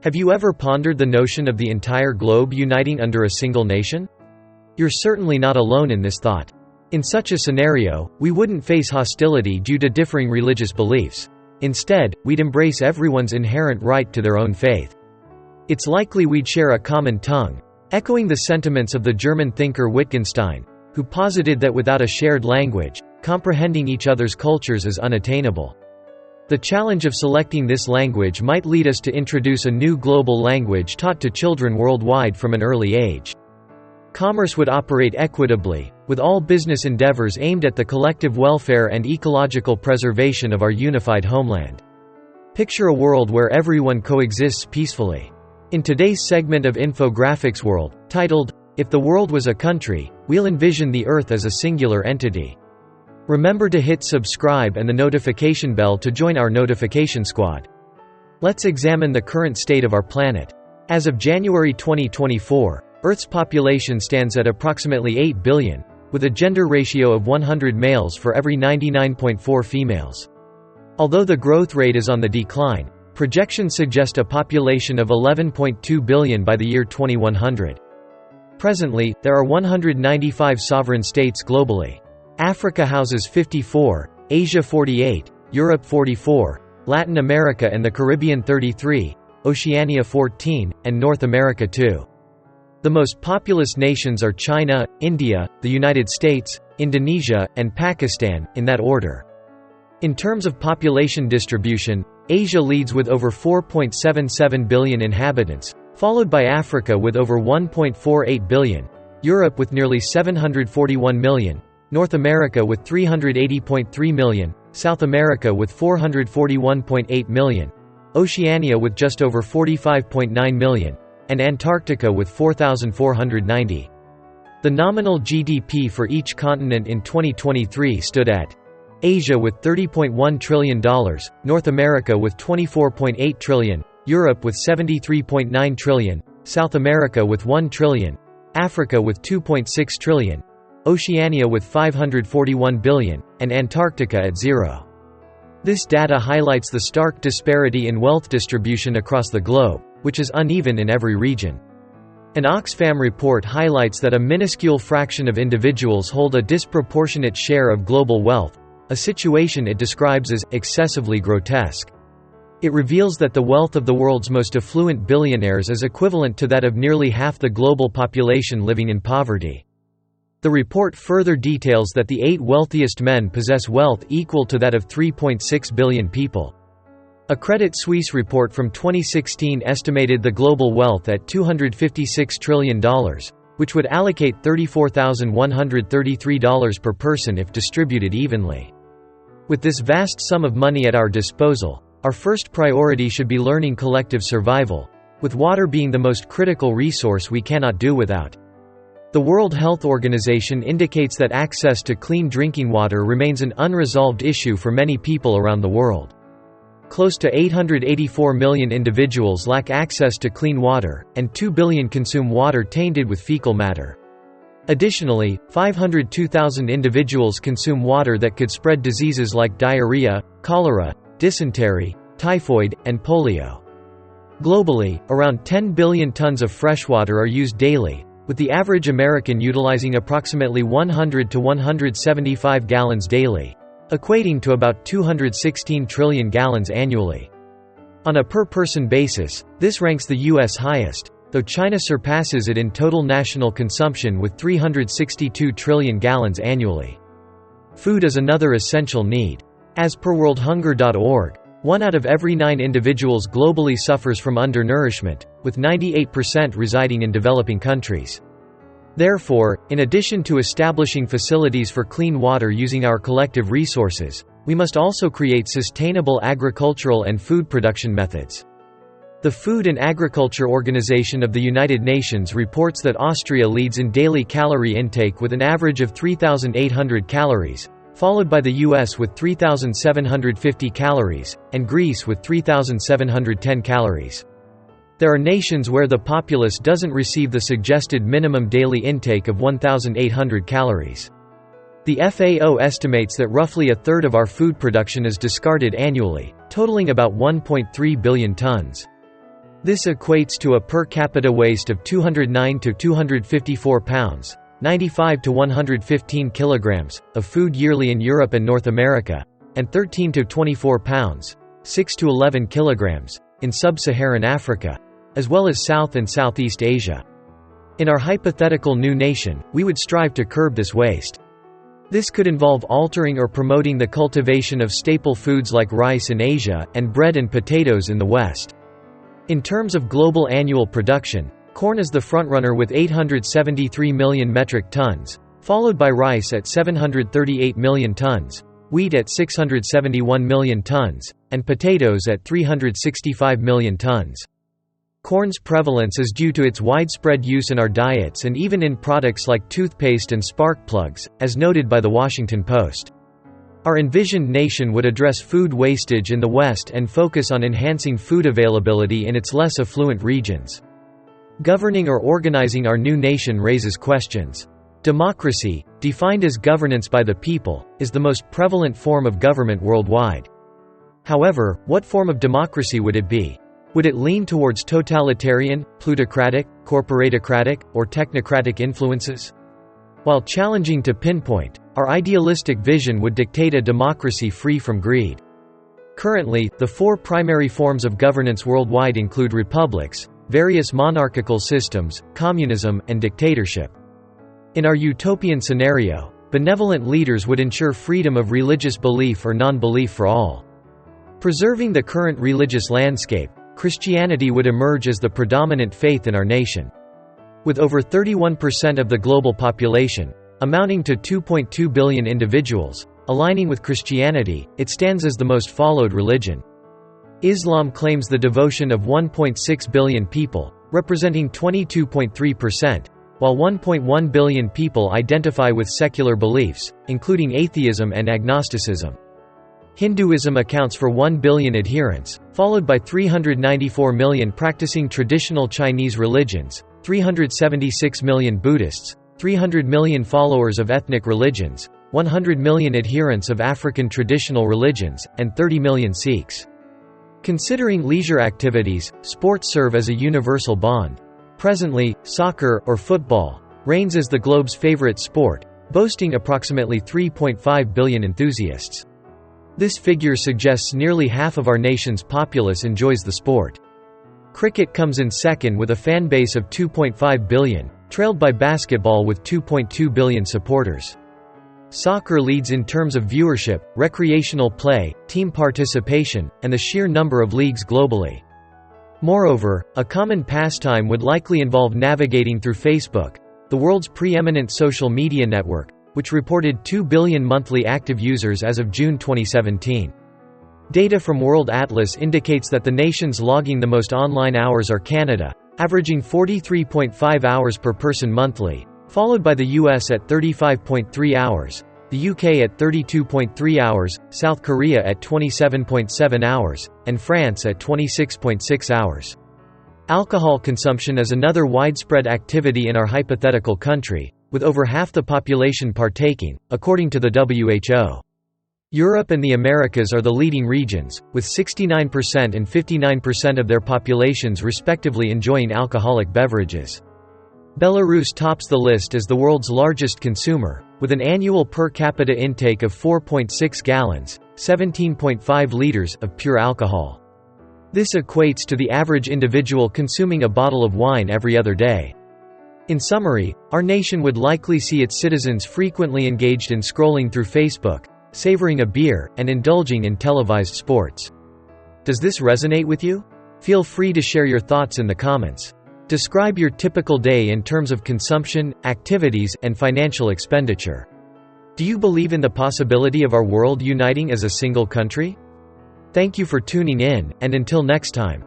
Have you ever pondered the notion of the entire globe uniting under a single nation? You're certainly not alone in this thought. In such a scenario, we wouldn't face hostility due to differing religious beliefs. Instead, we'd embrace everyone's inherent right to their own faith. It's likely we'd share a common tongue, echoing the sentiments of the German thinker Wittgenstein, who posited that without a shared language, comprehending each other's cultures is unattainable. The challenge of selecting this language might lead us to introduce a new global language taught to children worldwide from an early age. Commerce would operate equitably, with all business endeavors aimed at the collective welfare and ecological preservation of our unified homeland. Picture a world where everyone coexists peacefully. In today's segment of Infographics World, titled, "If the World Was a Country," we'll envision the Earth as a singular entity. Remember to hit subscribe and the notification bell to join our notification squad. Let's examine the current state of our planet. As of January 2024, Earth's population stands at approximately 8 billion, with a gender ratio of 100 males for every 99.4 females. Although the growth rate is on the decline, projections suggest a population of 11.2 billion by the year 2100. Presently, there are 195 sovereign states globally. Africa houses 54, Asia 48, Europe 44, Latin America and the Caribbean 33, Oceania 14, and North America 2. The most populous nations are China, India, the United States, Indonesia, and Pakistan, in that order. In terms of population distribution, Asia leads with over 4.77 billion inhabitants, followed by Africa with over 1.48 billion, Europe with nearly 741 million, North America with 380.3 million, South America with 441.8 million, Oceania with just over 45.9 million, and Antarctica with 4,490. The nominal GDP for each continent in 2023 stood at Asia with $30.1 trillion, North America with $24.8 trillion, Europe with $73.9 trillion, South America with $1 trillion, Africa with $2.6 trillion, Oceania with $541 billion, and Antarctica at 0. This data highlights the stark disparity in wealth distribution across the globe, which is uneven in every region. An Oxfam report highlights that a minuscule fraction of individuals hold a disproportionate share of global wealth, a situation it describes as excessively grotesque. It reveals that the wealth of the world's most affluent billionaires is equivalent to that of nearly half the global population living in poverty. The report further details that the 8 wealthiest men possess wealth equal to that of 3.6 billion people. A Credit Suisse report from 2016 estimated the global wealth at $256 trillion, which would allocate $34,133 per person if distributed evenly. With this vast sum of money at our disposal, our first priority should be learning collective survival, with water being the most critical resource we cannot do without. The World Health Organization indicates that access to clean drinking water remains an unresolved issue for many people around the world. Close to 884 million individuals lack access to clean water, and 2 billion consume water tainted with fecal matter. Additionally, 502,000 individuals consume water that could spread diseases like diarrhea, cholera, dysentery, typhoid, and polio. Globally, around 10 billion tons of freshwater are used daily, with the average American utilizing approximately 100 to 175 gallons daily, equating to about 216 trillion gallons annually. On a per-person basis, this ranks the U.S. highest, though China surpasses it in total national consumption with 362 trillion gallons annually. Food is another essential need. As per worldhunger.org, 1 out of every 9 individuals globally suffers from undernourishment, with 98% residing in developing countries. Therefore, in addition to establishing facilities for clean water using our collective resources, we must also create sustainable agricultural and food production methods. The Food and Agriculture Organization of the United Nations reports that Austria leads in daily calorie intake with an average of 3,800 calories, followed by the US with 3,750 calories, and Greece with 3,710 calories. There are nations where the populace doesn't receive the suggested minimum daily intake of 1,800 calories. The FAO estimates that roughly a third of our food production is discarded annually, totaling about 1.3 billion tons. This equates to a per capita waste of 209 to 254 pounds, 95 to 115 kilograms, of food yearly in Europe and North America, and 13 to 24 pounds, 6 to 11 kilograms, in sub-Saharan Africa, as well as South and Southeast Asia. In our hypothetical new nation, we would strive to curb this waste. This could involve altering or promoting the cultivation of staple foods like rice in Asia, and bread and potatoes in the West. In terms of global annual production, corn is the frontrunner with 873 million metric tons, followed by rice at 738 million tons, wheat at 671 million tons, and potatoes at 365 million tons. Corn's prevalence is due to its widespread use in our diets and even in products like toothpaste and spark plugs, as noted by The Washington Post. Our envisioned nation would address food wastage in the West and focus on enhancing food availability in its less affluent regions. Governing or organizing our new nation raises questions. Democracy, defined as governance by the people, is the most prevalent form of government worldwide. However, what form of democracy would it be? Would it lean towards totalitarian, plutocratic, corporatocratic, or technocratic influences? While challenging to pinpoint, our idealistic vision would dictate a democracy free from greed. Currently, the four primary forms of governance worldwide include republics, various monarchical systems, communism, and dictatorship. In our utopian scenario, benevolent leaders would ensure freedom of religious belief or non-belief for all. Preserving the current religious landscape, Christianity would emerge as the predominant faith in our nation. With over 31% of the global population, amounting to 2.2 billion individuals, aligning with Christianity, it stands as the most followed religion. Islam claims the devotion of 1.6 billion people, representing 22.3%, while 1.1 billion people identify with secular beliefs, including atheism and agnosticism. Hinduism accounts for 1 billion adherents, followed by 394 million practicing traditional Chinese religions, 376 million Buddhists, 300 million followers of ethnic religions, 100 million adherents of African traditional religions, and 30 million Sikhs. Considering leisure activities, sports serve as a universal bond. Presently, soccer, or football, reigns as the globe's favorite sport, boasting approximately 3.5 billion enthusiasts. This figure suggests nearly half of our nation's populace enjoys the sport. Cricket comes in second with a fan base of 2.5 billion, trailed by basketball with 2.2 billion supporters. Soccer leads in terms of viewership, recreational play, team participation, and the sheer number of leagues globally. Moreover, a common pastime would likely involve navigating through Facebook, the world's preeminent social media network, which reported 2 billion monthly active users as of June 2017. Data from World Atlas indicates that the nations logging the most online hours are Canada, averaging 43.5 hours per person monthly, followed by the US at 35.3 hours, the UK at 32.3 hours, South Korea at 27.7 hours, and France at 26.6 hours. Alcohol consumption is another widespread activity in our hypothetical country, with over half the population partaking, according to the WHO. Europe and the Americas are the leading regions, with 69% and 59% of their populations respectively enjoying alcoholic beverages. Belarus tops the list as the world's largest consumer, with an annual per capita intake of 4.6 gallons, 17.5 liters, of pure alcohol. This equates to the average individual consuming a bottle of wine every other day. In summary, our nation would likely see its citizens frequently engaged in scrolling through Facebook, savoring a beer, and indulging in televised sports. Does this resonate with you? Feel free to share your thoughts in the comments. Describe your typical day in terms of consumption, activities, and financial expenditure. Do you believe in the possibility of our world uniting as a single country? Thank you for tuning in, and until next time.